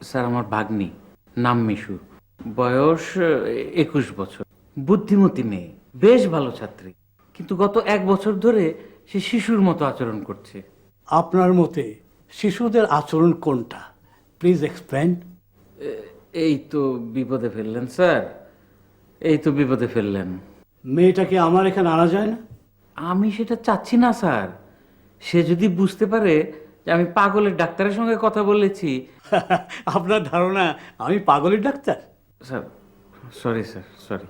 Sir আমার ভাগ্নি, নাম মিশু, বয়স 21 বছর, বুদ্ধিমতী মেয়ে, বেশ ভালো ছাত্রী, কিন্তু গত 1 বছর ধরে সে শিশুর মতো আচরণ করছে। আপনার মতে শিশুদের আচরণ কোনটা? Please explain. এই তো বিপদে ফেললেন স্যার, এই তো বিপদে ফেললেন। মেয়েটাকে আমার এখানে আনা যায় না? আমি সেটা চাচ্ছি না স্যার। সে যদি বুঝতে পারে যে আমি পাগলের ডাক্তারের সঙ্গে কথা বলেছি। আপনার ধারণা আমি পাগলের doctor? Sir sorry sir, sorry.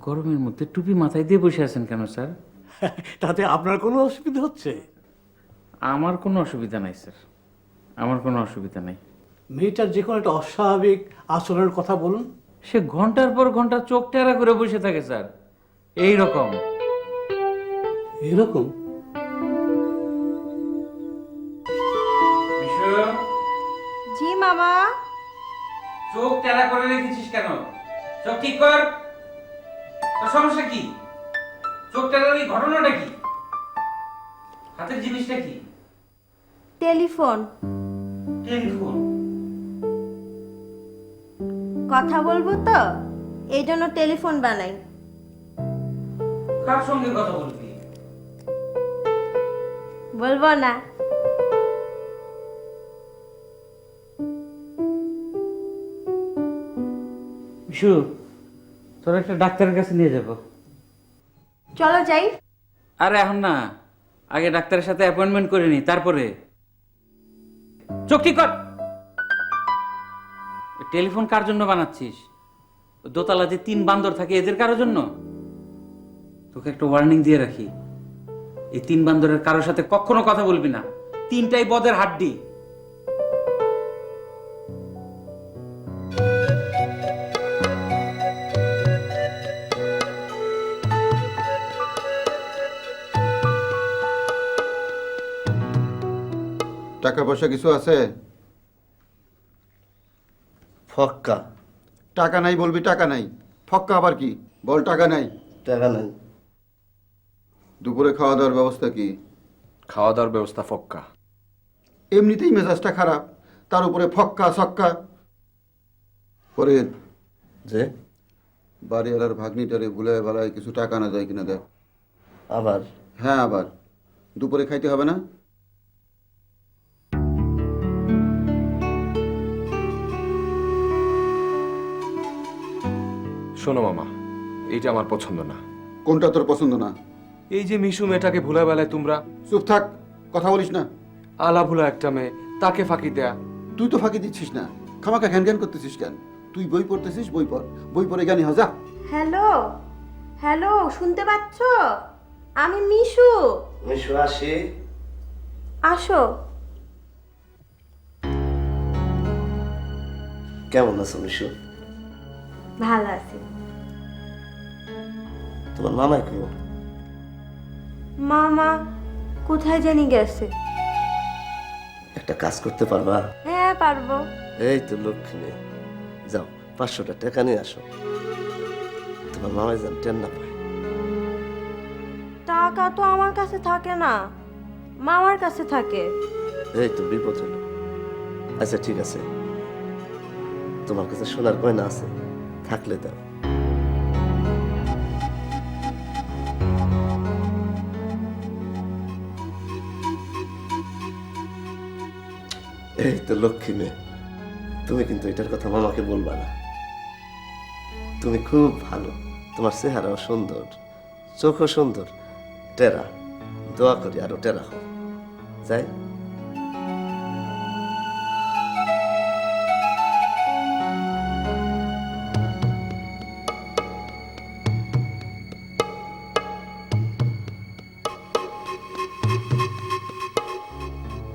গরমের মধ্যে টুপি মাথায় দিয়ে বসে আছেন কেন স্যার? তাতে আপনার কোনো অসুবিধা হচ্ছে? আমার কোনো অসুবিধা নাই স্যার, আমার কোনো অসুবিধা নাই। মেয়েটার যে কোনো একটা অস্বাভাবিক আচরণের কথা বলুন। সে ঘন্টার পর ঘন্টা চোখ টেরা করে বসে থাকে স্যার, এই রকম। এরকম? জি মামা। চোখ টেরা করে রেখেছিস কেন? চোখ ঠিক কর। তোর সমস্যা কি? চোখ টেরার এই ঘটনাটা কি? হাতের জিনিসটা কি? টেলিফোন। টেলিফোন? কথা বলবো তো, এই জন্য টেলিফোন বানাই। কার সঙ্গে কথা বলবি? বলবো না। বিশু, তোর একটা ডাক্তারের কাছে নিয়ে যাব। চলো যাই। আরে এখন না, আগে ডাক্তারের সাথে অ্যাপয়েন্টমেন্ট করে নি, তারপরে। চোখ ঠিক কর। টেলিফোন কার জন্য বানাচ্ছিস? দোতলা যে 3 বান্দর থাকে এদের কারোর জন্য? তোকে একটা ওয়ার্নিং দিয়ে রাখি, এই 3 বান্দরের কারোর সাথে কখনো কথা বলবি না। 3টাই বদের হাড্ডি। টাকা পয়সা কিছু আছে? ফক্কা। টাকা নাই বলবি টাকা নাই, ফক্কা আবার কি? বল টাকা নাই। টাকা নাই। দুপুরে খাওয়া দাওয়ার ব্যবস্থা কি? খাওয়া দাওয়ার ব্যবস্থা ফক্কা। এমনিতেই মেজাজটা খারাপ, তার উপরে ফক্কা সক্কা। পরে যে বাড়িওয়ালার ভাগ্নিটারে ভুলে বেলায় কিছু টাকা না যায় কিনা দেখ। আবার হ্যাঁ আবার দুপুরে খাইতে হবে না? শোনো মামা, এইটা আমার পছন্দ না। কোনটা তোর পছন্দ না? এই যে মিশু মেয়েটাকে ভুলা বেলায় তোমরা চুপ থাক, কথা বলিস না। আলা ভুলা একটা মেয়ে, তাকে ফাঁকি দেয়া। তুই তো ফাঁকি দিচ্ছিস না, খামাকা ঘ্যান ঘ্যান করতেছিস কেন? তুই বই পড়তেছিস, বই পড়, বই পড়ে জ্ঞানী হ যা। হ্যালো, হ্যালো, শুনতে পাচ্ছ? আমি মিশু। মিশু আসি। আসো। কেমন আছো মিশু? ভালো আছি। তোমার মামাই কেউ? মামা কোথায় জানি গেছে। একটা কাজ করতে পারবা? হ্যাঁ পারবো। এই তো লক্ষ্মী, যাও 500টা টাকা নিয়ে আসো। তোমার মামাই যেন টেন না পায়। টাকা তো আমার কাছে থাকে না, মামার কাছে থাকে। এই তো বিপদ হলো। আচ্ছা ঠিক আছে, তোমার কাছে সোনার গয়না আছে, থাকলে দাও। এই তো লক্ষ্মী মেয়ে, তুমি কিন্তু এটার কথা মামাকে বলবা না। তুমি খুব ভালো, তোমার চেহারাও সুন্দর, চোখও সুন্দর, টেরা। দোয়া করি আরো টেরা হও। যাই।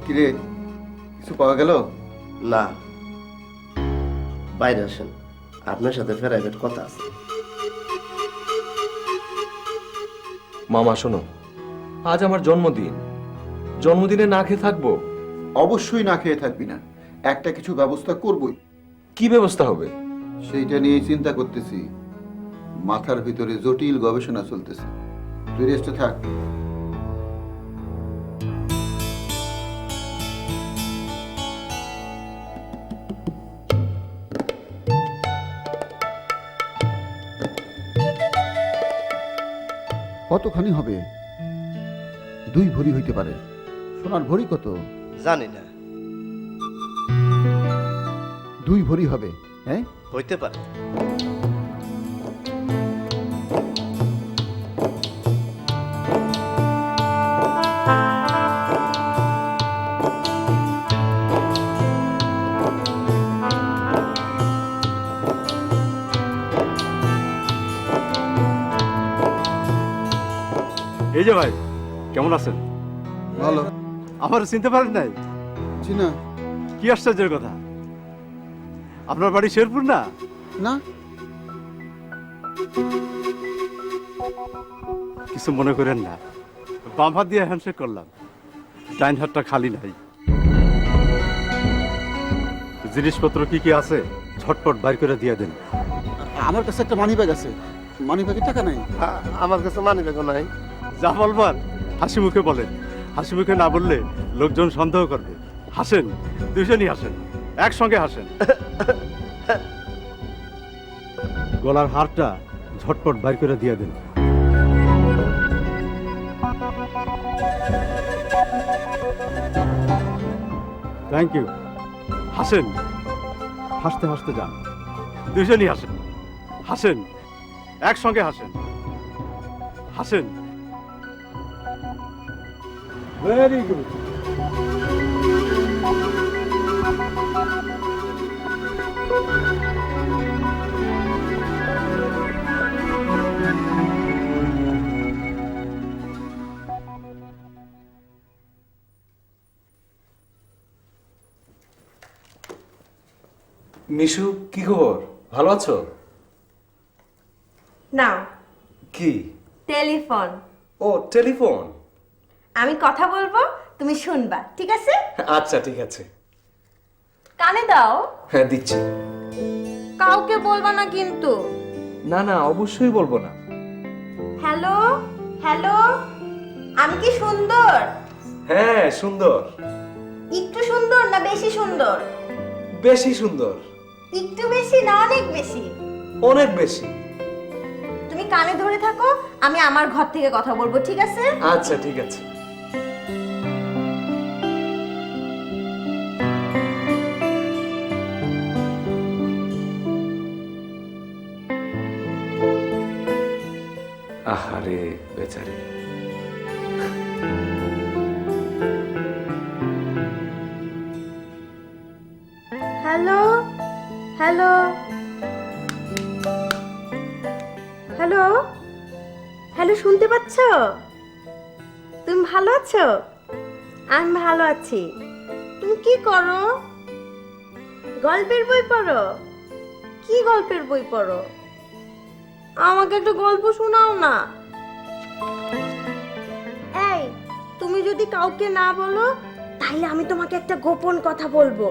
কিরে, কিছু পাওয়া গেল? না, বাইরে আসেন, আপনার সাথে প্রাইভেট কথা আছে। মামা শোনো, আজ আমার জন্মদিন, জন্মদিনে না খেয়ে থাকবো? অবশ্যই না খেয়ে থাকবি না, একটা কিছু ব্যবস্থা করবই। কি ব্যবস্থা হবে? সেইটা নিয়ে চিন্তা করতেছি, মাথার ভিতরে জটিল গবেষণা চলতেছে। তুই রেস্টে থাক। কতখানি হবে? 2 ভরি হইতে পারে। সোনার ভরি কত? জানি না, 2 ভরি হবে। হ্যাঁ, হইতে পারে। এই যে ভাই, কেমন আছেন? ভালো। আমার চিনতে পারেন নাই? চিনা? কি আশ্চর্যের কথা, আপনার বাড়ি শেরপুর না? না। কিছু মনে করেন না, বাম হাত দিয়ে হ্যান্ডশেক করলাম, ডাইন হাতটা খালি নাই। জিনিসপত্র কি কি আছে ঝটপট বাইর করে দিয়ে দেন। আমার কাছে একটা মানি ব্যাগ আছে। মানি ব্যাগে টাকা নাই। আমার কাছে মানি ব্যাগও নাই। যা বলবার হাসি মুখে বলেন, হাসি মুখে না বললে লোকজন সন্দেহ করবে। হাসেন, দুজনই হাসেন, একসঙ্গে হাসেন। গলার হারটা ঝটপট বাইর করে দিয়ে দেন। Thank you. হাসেন, হাসতে হাসতে যান, দুজনই হাসেন। হাসেন, একসঙ্গে হাসেন, হাসেন। Very good. মিশু, কি খবর? ভালো আছো? নাও কি? টেলিফোন। ও, টেলিফোন। আমি কথা বলবো, তুমি শুনবা, ঠিক আছে? আচ্ছা, ঠিক আছে। কানে দাও। হ্যাঁ, দিচ্ছি। কাউকে বলবা না কিন্তু। না না, অবশ্যই বলবো না। হ্যালো, হ্যালো, আমি কি সুন্দর? হ্যাঁ, সুন্দর। একটু সুন্দর না বেশি সুন্দর? বেশি সুন্দর। একটু বেশি না অনেক বেশি? অনেক বেশি। তুমি কানে ধরে থাকো, আমি আমার ঘর থেকে কথা বলবো, ঠিক আছে? আচ্ছা, ঠিক আছে। আহারে বেচারি। হ্যালো, হ্যালো, হ্যালো, হ্যালো, শুনতে পাচ্ছ? তুমি ভালো আছো? আমি ভালো আছি। তুমি কি করো? গল্পের বই পড়ো? কি গল্পের বই পড়ো? আমাকে একটা গল্প শোনাও না। এই, তুমি যদি কাউকে না বলো তাহলে আমি তোমাকে একটা গোপন কথা বলবো।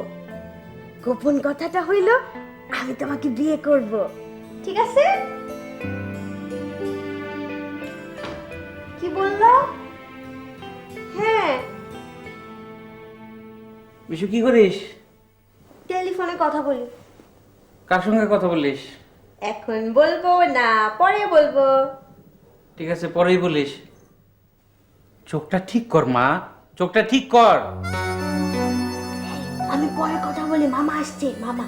গোপন কথাটা হইল আমি তোমাকে বিয়ে করব, ঠিক আছে? কি বললো? হ্যাঁ। বিশু, কি করিস? টেলিফোনে কথা বলি। কার সঙ্গে কথা বলিস? এখন বলবো না, পরে বলবো। ঠিক আছে, পরেই বলিস। চোখটা ঠিক কর মা, চোখটা ঠিক কর। আমি পরে কথা বলি, মামা আসছে, মামা।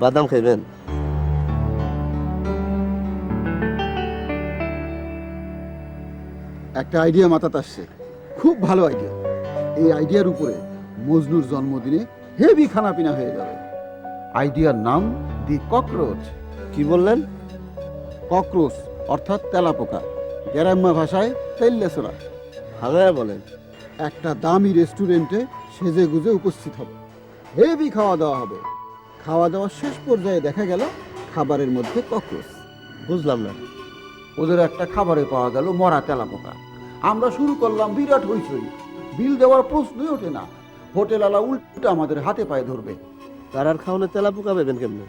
বাদাম খাইবেন? একটা আইডিয়া মাথাতে আসছে, খুব ভালো আইডিয়া। এই আইডিয়ার উপরে মজনুর জন্মদিনে হেভি খানাপিনা হয়ে যাবে। আইডিয়ার নাম দি ককরোচ। কি বললেন? ককরোচ অর্থাৎ তেলাপোকা, গ্রাম্য ভাষায় তেল্লেসোরা। ভাঙায় বলেন। একটা দামি রেস্টুরেন্টে সেজে গুজে উপস্থিত হবে, হেভি খাওয়া দাওয়া হবে। খাওয়া দাওয়ার শেষ পর্যায়ে দেখা গেল খাবারের মধ্যে ককরোচ। বুঝলাম না। ওদের একটা খাবারে পাওয়া গেল মরা তেলাপোকা। আমরা শুরু করলাম বিরাট হইচই, বিল দেওয়ার প্রশ্নই ওঠে না। হোটেলওয়ালা উল্টা আমাদের হাতে পায়ে ধরবে। তার আর খাওয়ানো তেলা পোকা পাবেন কেমনে?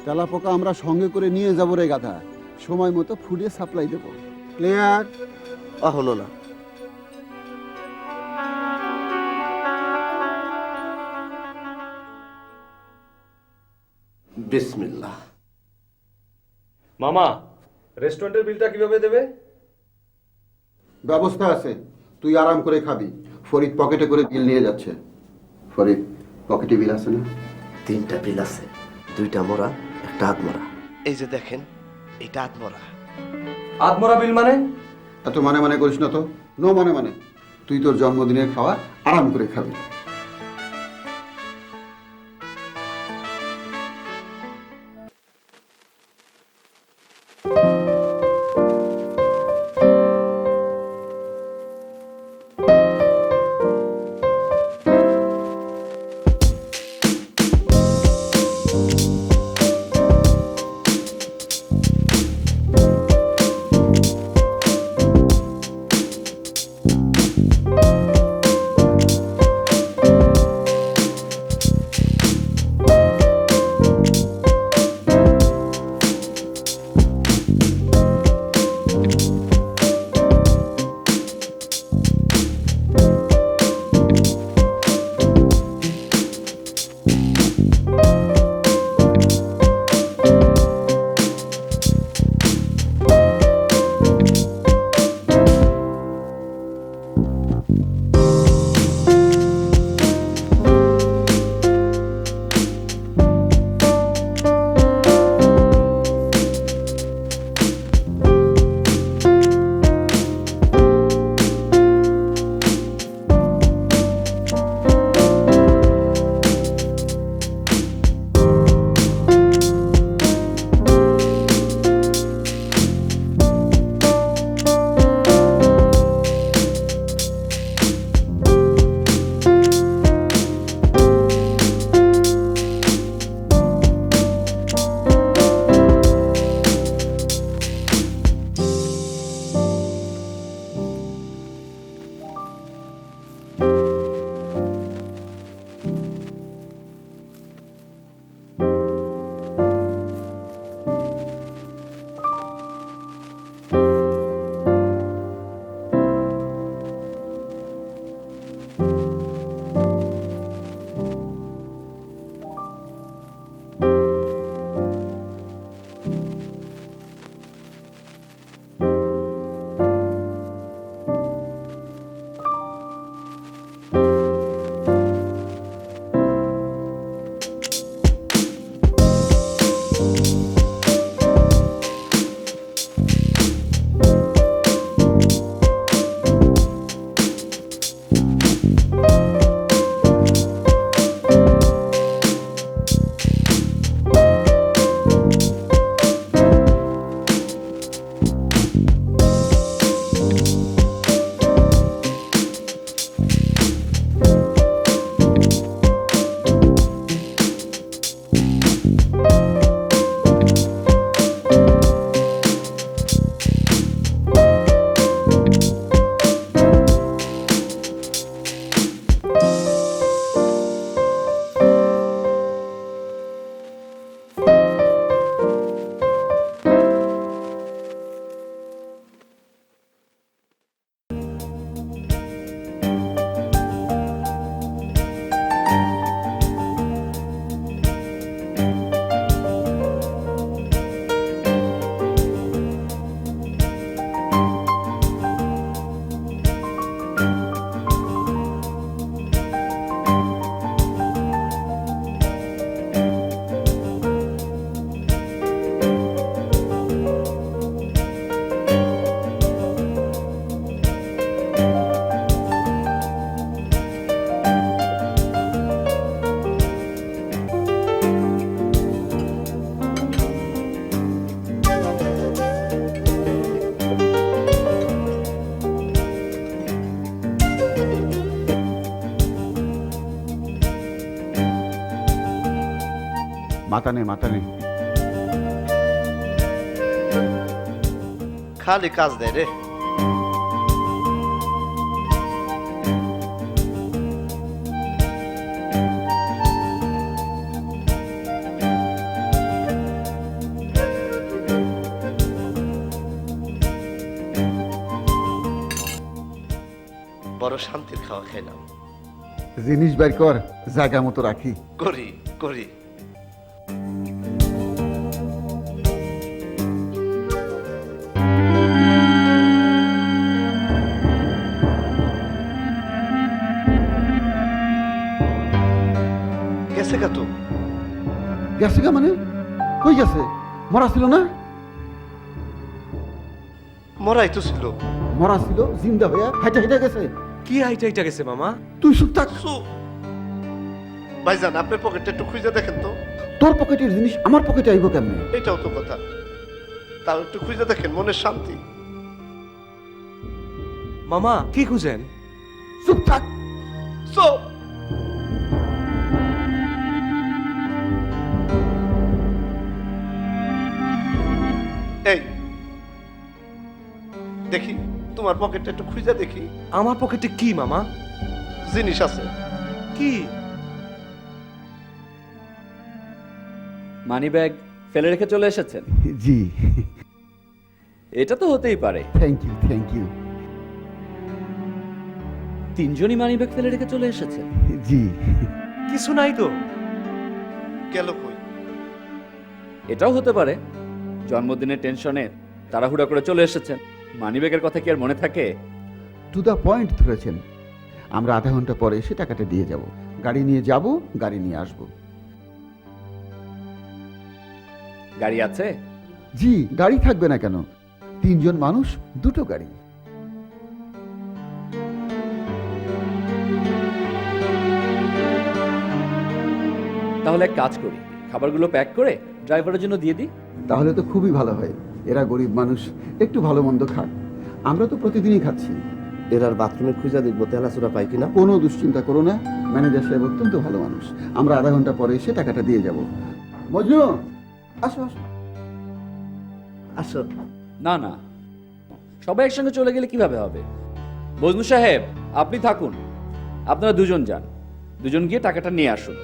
তেলাপোকা আমরা সঙ্গে করে নিয়ে যাবো রে গাধা, সময় মতো ফুডিয়ে সাপ্লাই দেবো। ক্লিয়ার? এখনো না। বিসমিল্লাহ। মামা, রেস্টুরেন্টের বিলটা কিভাবে দেবে? ব্যবস্থা আছে, তুই আরাম করে খাবি। ফরিদ পকেটে করে বিল নিয়ে যাচ্ছে। ফরিদ, পকেটে বিল আছে না? 3টা বিল আছে, 2টা মোরা, একটা আধমরা। এই যে দেখেন, এটা আধমরা। আধমরা বিল মানে? এত মানে মানে করিস না তো। নো মানে মানে, তুই তোর জন্মদিনের খাওয়া আরাম করে খাবি। মাথা নে খালি কাজ দেয় রে। শান্তির খাওয়া খাইলাম। জিনিস বের কর, জায়গা মতো রাখি। করি করি। গেছে কত? গেছে গা মানে? কই গেছে? মরা ছিল না? মরাই তো ছিল। মরা ছিল, জিন্দা হইয়া হাইটা হাইটা গেছে। কি হাইটা হাইটা গেছে মামা? তুই চুপ থাক। ভাইজান, আপনার পকেটটা একটু খুঁজে দেখেন তো। তোর পকেটের জিনিস আমার পকেটে আইব কেমনে? এটাও তো কথা। তাও একটু খুঁজে দেখেন, মনের শান্তি। মামা কি খুঁজেন? চুপ থাক। চুপ। এই দেখি তোমার পকেটটা একটু খুঁজে দেখি। আমার পকেটে কি মামা? জিনিস আছে। কি? মানি ব্যাগ ফেলে রেখে চলে এসেছেন? জি, এটা তো হতেই পারে। Thank you thank you. তিনজনই মানি ব্যাগ ফেলে রেখে চলে এসেছেন? জি। কিছু নাই তো। গেল কই? এটাও হতে পারে জন্মদিনের টেনশনে তাড়াহুড়া করে চলে এসেছেন। মানি ব্যাগের কথা কি আর মনে থাকে? টু দ্য পয়েন্ট ধরেছেন। আমরা আধা ঘন্টা পরে এসে টাকাটা দিয়ে যাব। গাড়ি নিয়ে যাব, গাড়ি নিয়ে আসব। গাড়ি আছে? জি, গাড়ি থাকবে না কেন? তিনজন মানুষ, দুটো গাড়ি। তাহলে এক কাজ করি, খাবারগুলো প্যাক করে ড্রাইভারের জন্য দিয়ে দিই। তাহলে তো খুবই ভালো হয়। এরা গরিব মানুষ, একটু ভালো মন্দ খাক। আমরা তো প্রতিদিনই খাচ্ছি। এরার বাথরুমে খুঁজে দেখবো তেলাচুরা পাই কিনা। কোনো দুশ্চিন্তা করো না, ম্যানেজার সাহেব অত্যন্ত ভালো মানুষ। আমরা আধা ঘন্টা পরে এসে টাকাটা দিয়ে যাব। মজনু, আসো আসো। আসো। না না, সবাই একসঙ্গে চলে গেলে কিভাবে হবে? বজনু সাহেব আপনি থাকুন, আপনারা দুজন যান, দুজন গিয়ে টাকাটা নিয়ে আসুন।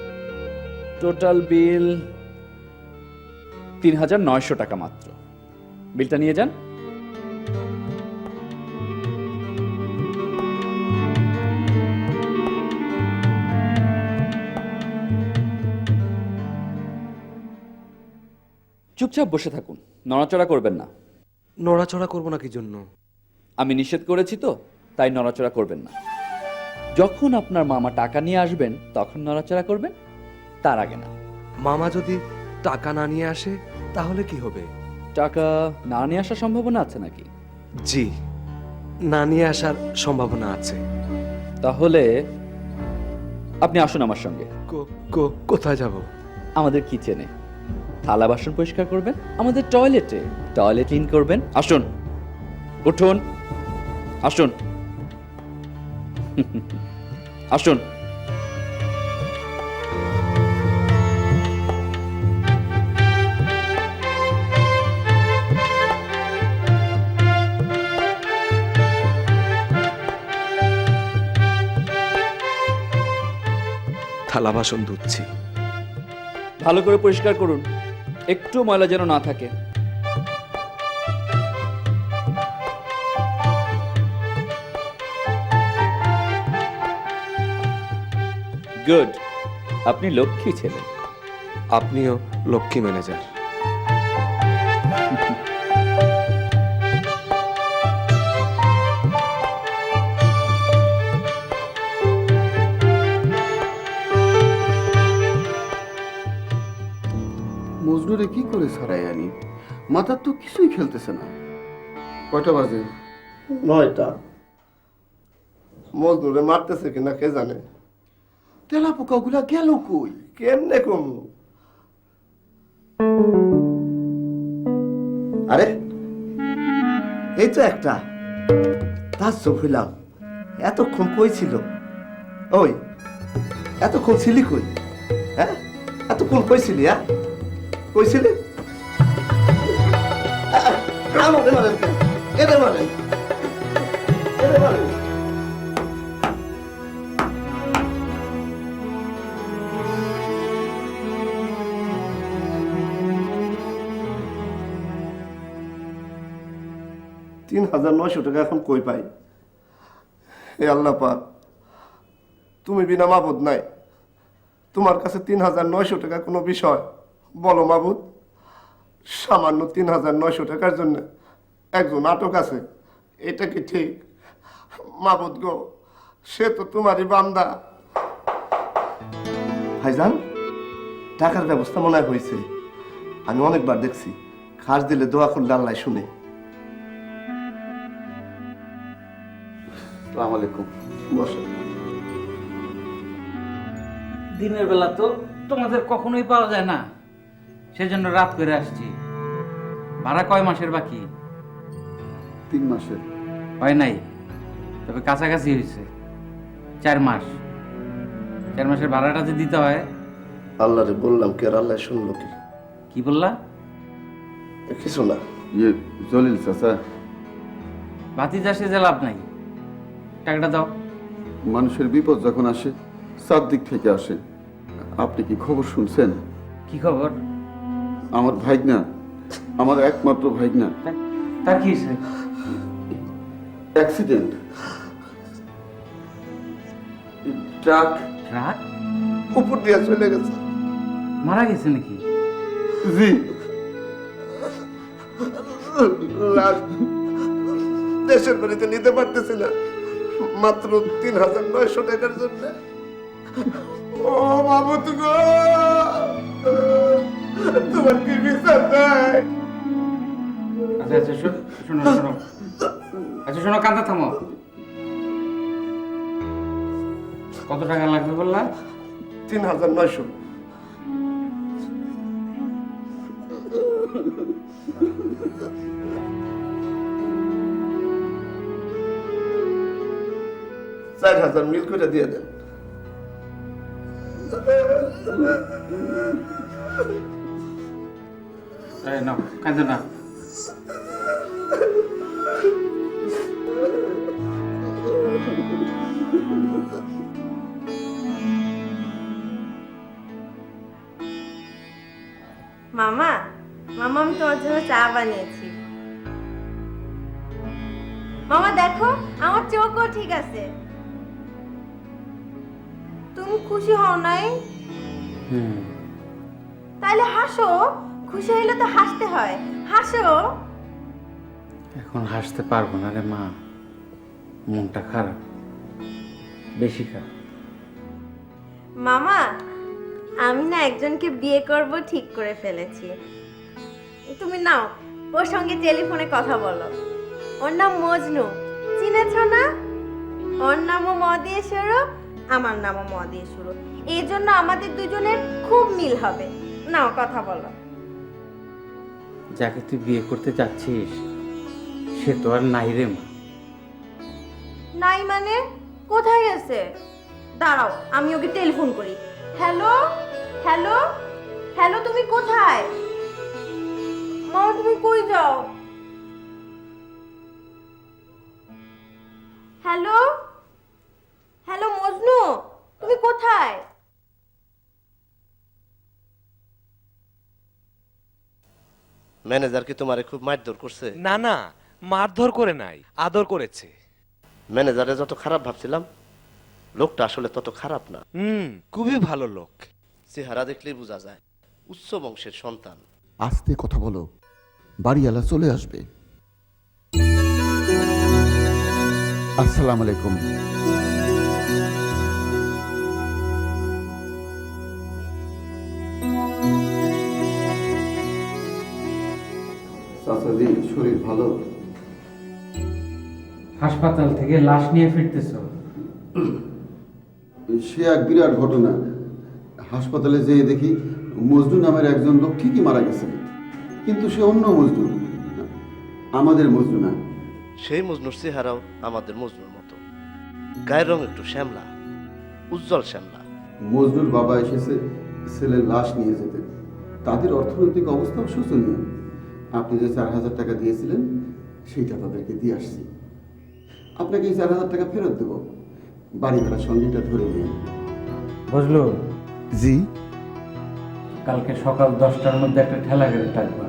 টোটাল বিল ৩,৯০০ টাকা মাত্র। বিলটা নিয়ে যান। চুপচাপ বসে থাকুন, নড়াচড়া করবেন না। নড়াচড়া করবো না কি জন্য? আমি নিষেধ করেছি তো, তাই নড়াচড়া করবেন না। যখন আপনার মামা টাকা নিয়ে আসবেন তখন নড়াচড়া করবেন, তার আগে না। মামা যদি টাকা না নিয়ে আসে তাহলে কি হবে? টাকা না নিয়ে আসার সম্ভাবনা আছে নাকি? জি, না নিয়ে আসার সম্ভাবনা আছে। তাহলে আপনি আসুন আমার সঙ্গে। কোথায় যাব? আমাদের কিচেনে থালা বাসন পরিষ্কার করবেন, আমাদের টয়লেটে টয়লেট ক্লিন করবেন। আসুন, উঠুন, আসুন। আসুন। থালা বাসন ধুচ্ছি। ভালো করে পরিষ্কার করুন, একটু ময়লা যেন না থাকে। গুড, আপনি লক্ষ্মী ছেলে। আপনিও লক্ষ্মী ম্যানেজার। মজনুরে কি করে ছড়াই আনি? মাথার তো কিছুই খেলতেছে না। কয়টা বাজে? 9টা। মজদুরে মারতেছে কিনা কে জানে। তেলা পোকাগুলা গেল কই? কেমনে কম? আরে এই তো একটা। তার চোখ হইলাম। এতক্ষণ কই ছিল? ওই এতক্ষণ ছিলি কই? হ্যাঁ, এতক্ষণ কই ছিলি? হ্যাঁ, কই ছিলি? আমাকে মারেন কেন? এরে মারেন, এরে মারেন। $3,900 এখন কই পাই? হে আল্লাহ পাক, তুমি বিনা মাবুদ নাই, তোমার কাছে ৩,৯০০ টাকা কোনো বিষয়? বলো মাবুদ, সামান্য ৩,৯০০ টাকার জন্য একজন আটক আছে, এটা কি ঠিক? মাবুদ গো, সে তো তোমারই বান্দা। ভাইজান, টাকার ব্যবস্থা মনে হয় হয়েছে। আমি অনেকবার দেখছি, খাস দিলে দোয়া করলে আল্লাহ শুনে। আসসালামু আলাইকুম। বসে। দিনের বেলা তো তোমাদের কখনোই পাওয়া যায় না, সেজন্য রাত করে আসছি। ভাড়া কয় মাসের বাকি? 3 মাসের। হয় নাই, তবে কাছাকাছি হয়েছে। 4 মাস। 4 মাসের ভাড়াটা যে দিতে হয়। আল্লাহরে বললাম কি, আর আল্লাহ শুনলো কি? কি বললা? কিছু না। ইয়ে জলিল চাচা, বাতি চাষে যে লাভ নাই, টাকাটা দাও। মানুষের বিপদ যখন আসে চারদিক থেকে আসে। আপনি কি খবর শুনছেন? কি খবর? আমার ভাইগনা, আমার একমাত্র ভাইগনা, তার কি হয়েছে? অ্যাক্সিডেন্ট। ট্রাক। ট্রাক? উপর দিয়ে চলে গেছে। মারা গেছে নাকি? জি। লাশ দেশের বাড়িতে নিতে পারতেছি না, মাত্র ৩,৯০০ টাকার জন্য। ও মাবুদ গো, তোমার কি বিচার নাই? আচ্ছা আচ্ছা, শোনো শোনো, আচ্ছা শোনো, কান্দা থামো। কত টাকা লাগবে বললা? ৩,৯০০। চার 4,000 মিল করে দিয়ে দেন। এই নাও, কান্দো না। মামা, মামা আমি তোমার জন্য চা বানিয়েছি। মামা দেখো, আমার চোখও ঠিক আছে। তুমি খুশি হও নাই? তাহলে হাসো। খুশি হইলে তো হাসতে হয়, হাসো। এখন হাসতে পারবো না রে মা, মনটা খারাপ, বেশি খারাপ। মামা, আমি না একজনকে বিয়ে করব ঠিক করে ফেলেছি। তুমি নাও, ওর সঙ্গে টেলিফোনে কথা বলো। ওর নাম মজনু, চিনেছো না? ওর নামও ম দিয়ে শুরু, আমার নামও ম দিয়ে শুরু। এই জন্য আমাদের দুজনের খুব মিল হবে। নাও কথা বলো। যাকে তুই বিয়ে করতে যাচ্ছিস সে তো আর নাই রে মা। নাই মানে? কোথায় গেছে? দাঁড়াও, আমি ওকে টেলিফোন করি। হ্যালো হ্যালো হ্যালো, তুমি কোথায়? মা তুমি কই যাও? হ্যালো হ্যালো মজনু, তুমি কোথায়? ম্যানেজার কি তোমারে খুব মারধর করছে? না না, মারধর করে নাই, আদর করেছে। ম্যানেজারে যত খারাপ ভাবছিলাম, লোকটা আসলে তত খারাপ না। খুবই ভালো লোক। চেহারা দেখলেই বোঝা যায় উচ্চ বংশের সন্তান। আস্তে কথা বলো, বাড়িওয়ালা চলে আসবে। আসসালামু আলাইকুম। চাচাজি, শরীর ভালো? হাসপাতাল থেকে লাশ নিয়ে ফিরতেছ? সে এক বিরাট ঘটনা। হাসপাতালে যেয়ে দেখি মজনু নামের একজন লোক ঠিকই মারা গেছে, কিন্তু সে অন্য মজনু, আমাদের মজনু না। সেই মজনুর চেহারাও আমাদের মজনুর মতো, গায়ের রং একটু শ্যামলা, উজ্জ্বল শ্যামলা। মজনুর বাবা এসেছে ছেলের লাশ নিয়ে যেতে। তাদের অর্থনৈতিক অবস্থাও শোচনীয়। আপনি যে 4,000 টাকা দিয়েছিলেন সেইটা তাদেরকে দিয়ে আসছি। আপনাকে এই 4,000 টাকা ফেরত দেব। বাড়ি ভাড়ার সঙ্গে এটা ধরে নিন। বুঝলো? জি। কালকে সকাল 10টার মধ্যে একটা ঠেলা গাড়ি ডাকবা,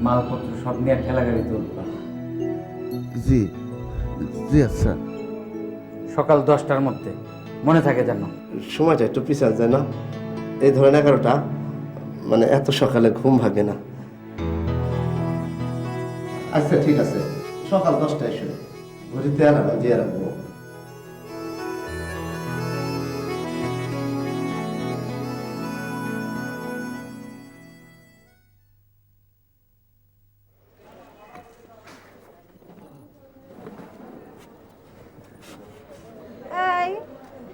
মালপত্র সব নিয়ে ঠেলা গাড়িতে উঠবা। জি জি, আচ্ছা। সকাল 10টার মধ্যে, মনে থাকে যেন। সময়টা একটু পিছাল যায় না? এই ধরেন 11টা, মানে এত সকালে ঘুম ভাগে না। আচ্ছা ঠিক আছে, সকাল 10টায় এসে ঘড়িতে আলাদা দিয়ে রাখবো। এই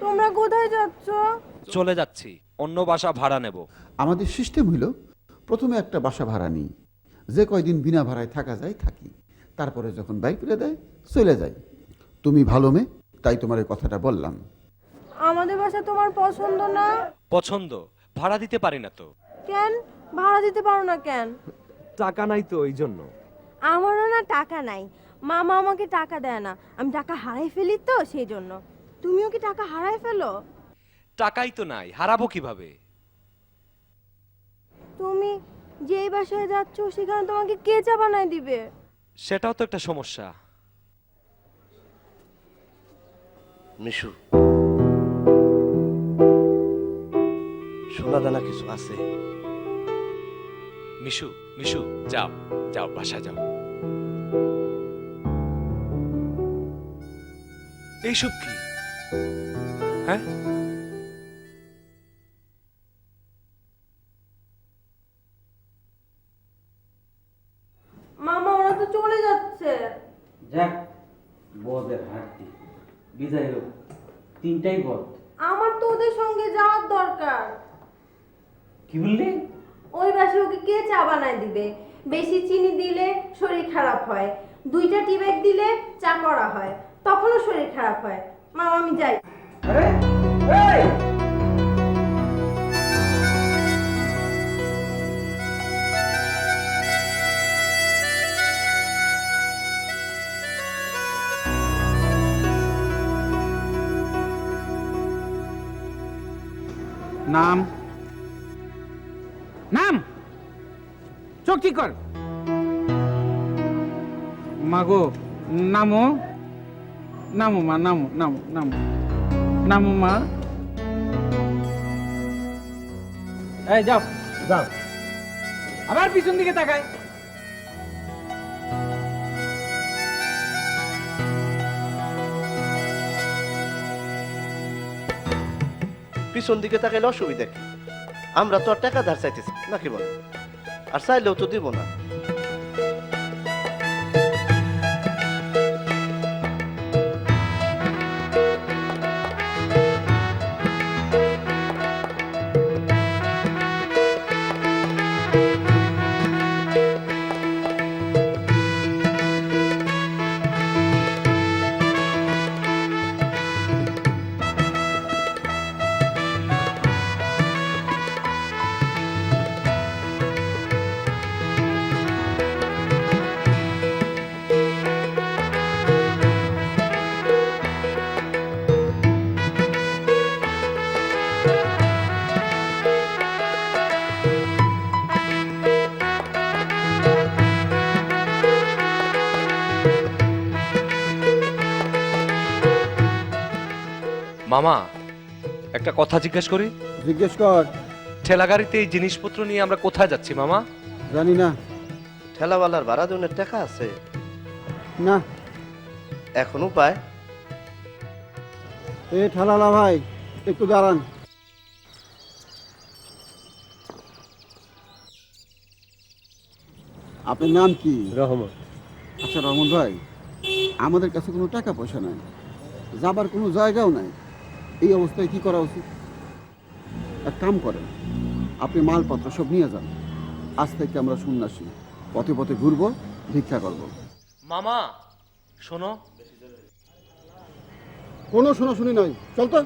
তোমরা কোথায় যাচ্ছ? চলে যাচ্ছি, অন্য বাসা ভাড়া নেব। আমাদের সিস্টেম হইল প্রথমে একটা বাসা ভাড়া নিই, যে কয়দিন বিনা ভাড়ায় থাকা যায় থাকি, তারপরে যখন বাইক করে দেয় চলে যাই। তুমি ভালো মেয়ে, তাই তোমার এই কথাটা বললাম। আমাদের বাসা তোমার পছন্দ না? পছন্দ, ভাড়া দিতে পারি না তো। কেন ভাড়া দিতে পারো না কেন? টাকা নাই তো, এই জন্য। আমারও না টাকা নাই, মামা আমাকে টাকা দেয় না, আমি টাকা হারাই ফেলি তো সেই জন্য। তুমিও কি টাকা হারাই ফেলো? টাকাই তো নাই, হারাবো কিভাবে? তুমি যেই বাসায় যাচ্ছ সেখানে তোমাকে কে চা বানায় দিবে? সেটাও তো একটা সমস্যা। মিশু, সোনা দানা কিছু আছে? মিশু, মিশু, যাও যাও, বাসা যাও। এইসব কি? হ্যাঁ, মামা ওরা তো চলে যাচ্ছে। যাক, বদের হাঁটতি বিদায় হোক, 3টাই বদ। আমার তো ওদের সঙ্গে যাওয়ার দরকার। কি বললি? ওই বাসায় ওকে কে চা বানায় দিবে? বেশি চিনি দিলে শরীর খারাপ হয়, 2টা টি ব্যাগ দিলে চা করা হয়, তখনও শরীর খারাপ হয়। মামা আমি যাই। আরে এই! নাম নাম, চোখ ঠিক কর। মাগো, নামো নামো মা, নামো নামো নামো নামো মা। এই যাও যাও, আবার পিছন দিকে তাকায়। পিছন দিকে তাকাইলে অসুবিধা কি? আমরা তো আর টাকা ধার চাইতেছি নাকি বল? আর চাইলেও তো দিব না। মামা, একটা কথা জিজ্ঞেস করি। জিজ্ঞেস কর। ঠেলা গাড়িতে এই জিনিসপত্র নিয়ে আমরা কোথায় যাচ্ছি মামা? জানি না। ঠেলাওয়ালার ভাড়া দেওয়ার টাকা আছে? না। এখন উপায়? এ ঠালালা ভাই, একটু দাঁড়ান। আপনার নাম কি? রহমত। আচ্ছা রহমান ভাই, আমাদের কাছে কোনো টাকা পয়সা নাই, যাবার কোনো জায়গাও নাই, এই অবস্থায় কি করা উচিত? এক কাম করেন, আপনি মালপত্র সব নিয়ে যান, আজ থেকে আমরা সন্ন্যাসী, পথে পথে ঘুরবো, ভিক্ষা করব। মামা শোনো। কোনো শোনাশুনি নয়, চল তো।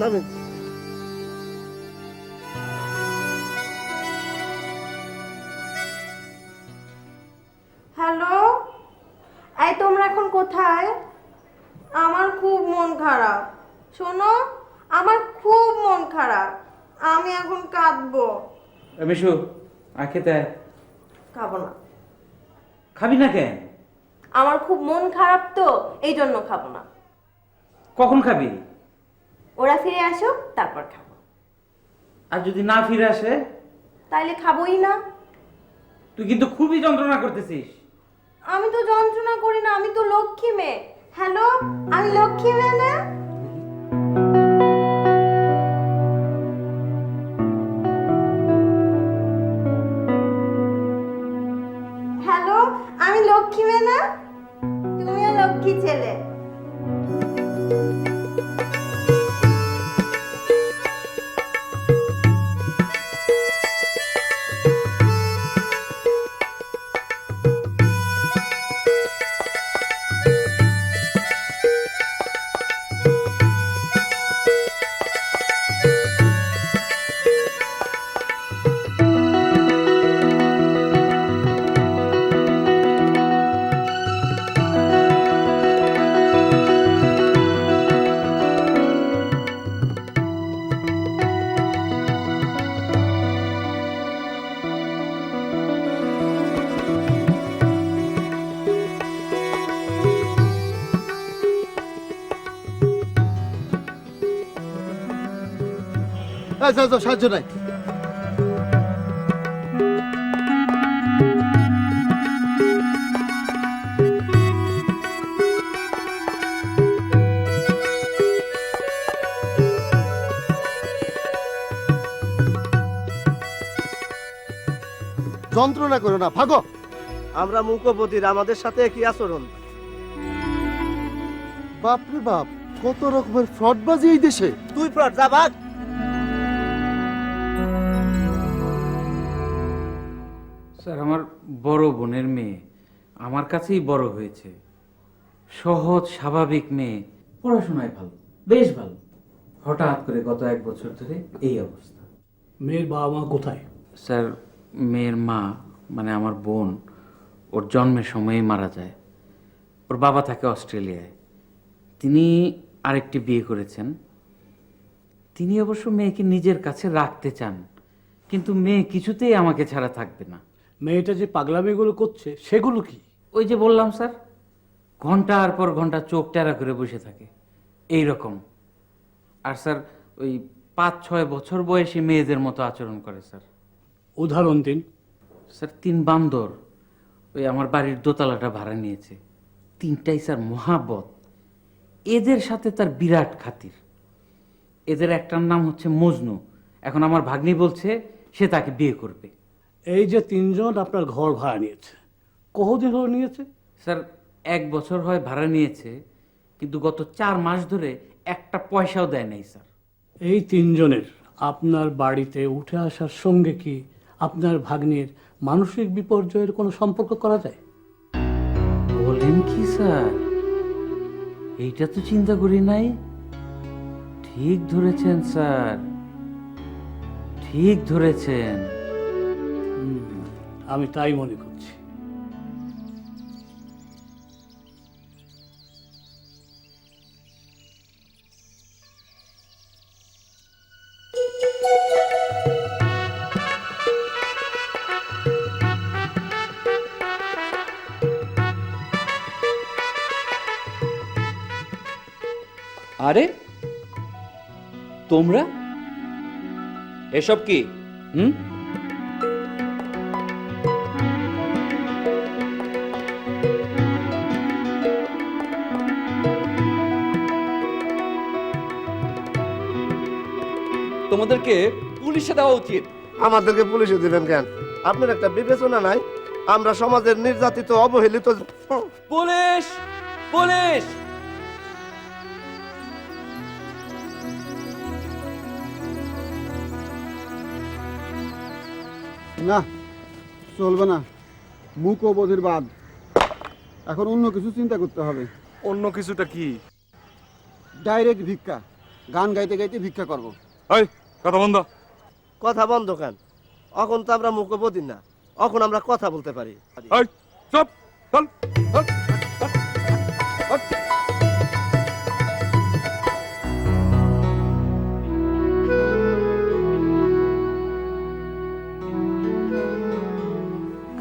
নামেন। হ্যালো, এই তোমরা এখন কোথায়? আমার খুব মন খারাপ। শোনো, আমার খুব মন খারাপ, আমি এখন কাঁদবো। মিশু খেতে আয়। খাবো না। খাবি না কেন? আমার খুব মন খারাপ তো, এই জন্য খাবো না। কখন খাবি? ওরা ফিরে আসুক তারপর খাবো। আর যদি না ফিরে আসে? তাইলে খাবোই না। তুই কিন্তু খুবই যন্ত্রণা করতেছিস। আমি তো যন্ত্রণা করি না, আমি তো লক্ষ্মী মেয়ে। হ্যালো, আমি লক্ষ্মী মেয়ে না? হ্যালো, আমি লক্ষ্মী মেয়ে না? তুমিও লক্ষ্মী ছেলে। যাও যাও, সাহায্য নাই। যন্ত্রণা করো না, ভাগো। আমরা মুখবধির, আমাদের সাথে কি আচরণ? বাপরে বাপ, কত রকমের ফ্রডবাজি এই দেশে। তুই ফ্রড, যা ভাগ। স্যার, আমার বড় বোনের মেয়ে আমার কাছেই বড় হয়েছে। সহজ স্বাভাবিক মেয়ে, পড়াশোনায় ভালো, বেশ ভালো। হঠাৎ করে গত 1 বছর ধরে এই অবস্থা। মেয়ের বাবা মা কোথায়? স্যার, মেয়ের মা মানে আমার বোন ওর জন্মের সময়ে মারা যায়। ওর বাবা থাকে অস্ট্রেলিয়ায়। তিনি আরেকটি বিয়ে করেছেন। তিনি অবশ্য মেয়েকে নিজের কাছে রাখতে চান, কিন্তু মেয়ে কিছুতেই আমাকে ছাড়া থাকবে না। মেয়েটা যে পাগলামিগুলো করছে সেগুলো কি? ওই যে বললাম স্যার, ঘন্টার পর ঘন্টা চোখ টেরা করে বসে থাকে এই রকম। আর স্যার, ওই 5-6 বছর বয়সী মেয়েদের মতো আচরণ করে স্যার। উদাহরণ দিন। স্যার, 3 বান্দর ওই আমার বাড়ির দোতলাটা ভাড়া নিয়েছে। 3টাই স্যার মহাবত। এদের সাথে তার বিরাট খাতির। এদের একটার নাম হচ্ছে মজনু। এখন আমার ভাগ্নি বলছে সে তাকে বিয়ে করবে। এই যে 3 জন আপনার ঘর ভাড়া নিয়েছে, কতদিন হলো নিয়েছে? স্যার, 1 বছর হয় ভাড়া নিয়েছে, কিন্তু গত 4 মাস ধরে একটা পয়সাও দেয় নাই স্যার। এই 3 জনের আপনার বাড়িতে উঠে আসার সঙ্গে কি আপনার ভাগ্নের মানসিক বিপর্যয়ের কোনো সম্পর্ক করা যায়? বলেন কি স্যার? এইটা তো চিন্তা করি নাই। ঠিক ধরেছেন স্যার, ঠিক ধরেছেন। আমি তাই মনে করছি। আরে তোমরা এসব কি? তোমাদেরকে পুলিশে দেওয়া উচিত। আমাদেরকে পুলিশে দিবেন কেন? আপনার একটা বিবেচনা নাই? আমরা সমাজের নির্যাতিত, অবহেলিত। Police, police! না, চলবে না। মুখ ও বধির বাদ। এখন অন্য কিছু চিন্তা করতে হবে। অন্য কিছুটা কি? ডাইরেক্ট ভিক্ষা। গান গাইতে গাইতে ভিক্ষা করব। এই কথা বন্ধ। কথা বন্ধ কেন? এখন তো আমরা মুখবধির না, এখন আমরা কথা বলতে পারি। এই চুপ, চল, চল।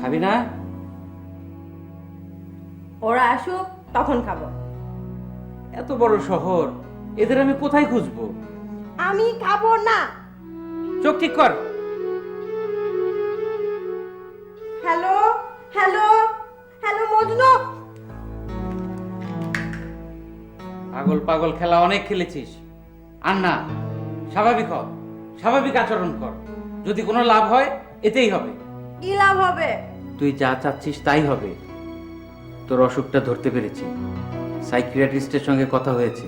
খাবি না? ওরা আসুক তখন খাবো। এত বড় শহর, এদের আমি কোথায় খুঁজবো? আমি খাবো না। চোখ ঠিক কর। Hello hello hello Majnu. পাগল পাগল খেলা অনেক খেলেছিস, আর না, স্বাভাবিক হ, স্বাভাবিক আচরণ কর। যদি কোনো লাভ হয় এতেই হবে। কি লাভ হবে? তুই যা চাচ্ছিস তাই হবে। তোর অসুখটা ধরতে পেরেছি, সাইকিয়াট্রিস্টের সঙ্গে কথা হয়েছে।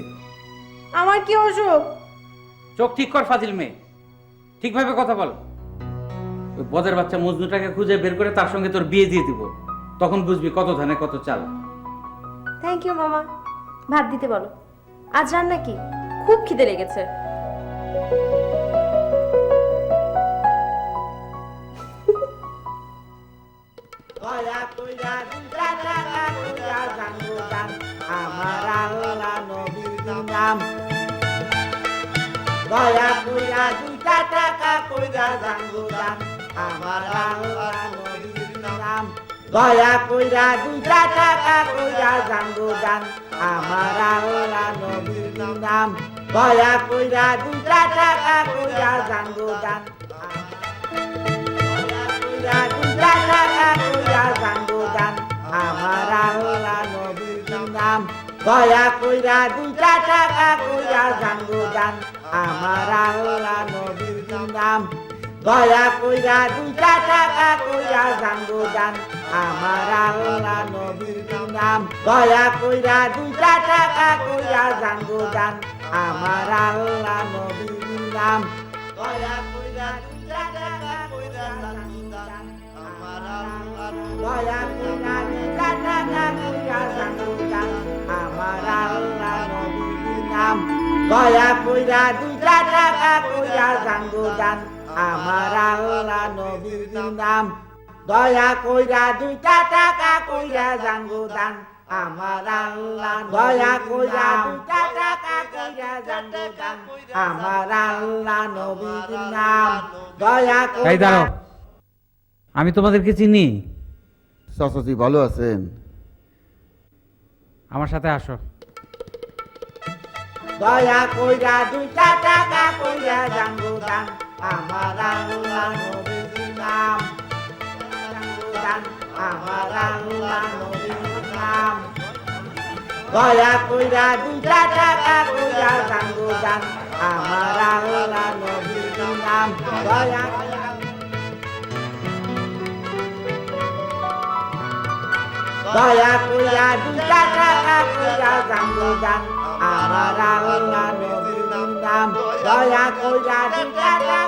আমার কি অসুখ? চোখ ঠিক কর ফাজিল মেয়ে, ঠিকভাবে কথা বল। ওই বদের বাচ্চা মজনুটাকে খুঁজে বের করে তার সঙ্গে তোর বিয়ে দিয়ে দিব, তখন বুঝবি কত ধানে কত চাল। থ্যাংক ইউ মামা। ভাত দিতে বলো। আজ রান্না কি? খুব খিদে লেগেছে। আমার আল্লাহ নবীর নাম দয়া কইরা 2 টাকা কইরা জানগো দান আমার আল্লাহ নবীর নাম দয়া কইরা 2 টাকা কইরা জানগো দান আমার আল্লাহ নবীর নাম দয়া কইরা 2 টাকা কইরা জানগো দান দয়া কইরা 2 টাকা কইরা জানগো দান আমার আল্লাহ নবীর নাম দয়া কইরা 2 টাকা কইরা জানগো দান আমার আল্লাহ নবীর নাম দয়া কইরা 2 টাকা কইরা জানগো দান আমার আল্লাহ নবীর নাম দয়া কইরা 2 টাকা কইরা জানগো দান আমার আল্লাহ নবীর নাম দয়া কইরা 2 টাকা কইরা জানগো দান আমার আল্লাহ দয়া কইরা 2 টাকা কইরা জানগো দান আমার আল্লাহ নবীর নাম দয়া কইরা 2 টাকা কইরা জানগো দান আমার আল্লাহ নবীর নাম দয়া কইরা 2 টাকা কইরা জানগো দান আমার আল্লাহ দয়া কইরা 2 টাকা কইরা জানগো দান আমার আল্লাহ নবীর নাম দয়া এই কইরা দাঁড়াও, আমি তোমাদেরকে চিনি। চাচাজি ভালো আছেন? আমার সাথে আসো। দয়া কইরা 2 টাকা কইরা জানগো দান আমার আল্লাহ নবীর নাম জানগো দান আমার আল্লাহ নবীর নাম দয়া কইরা 2 টাকা কইরা জানগো দান আমার আল্লাহ নবীর নাম দয়া দয়া কইরা 2 টাকা কইরা জানগো দান আমার আল্লাহ নবীর নাম দয়া কইরা 2 টাকা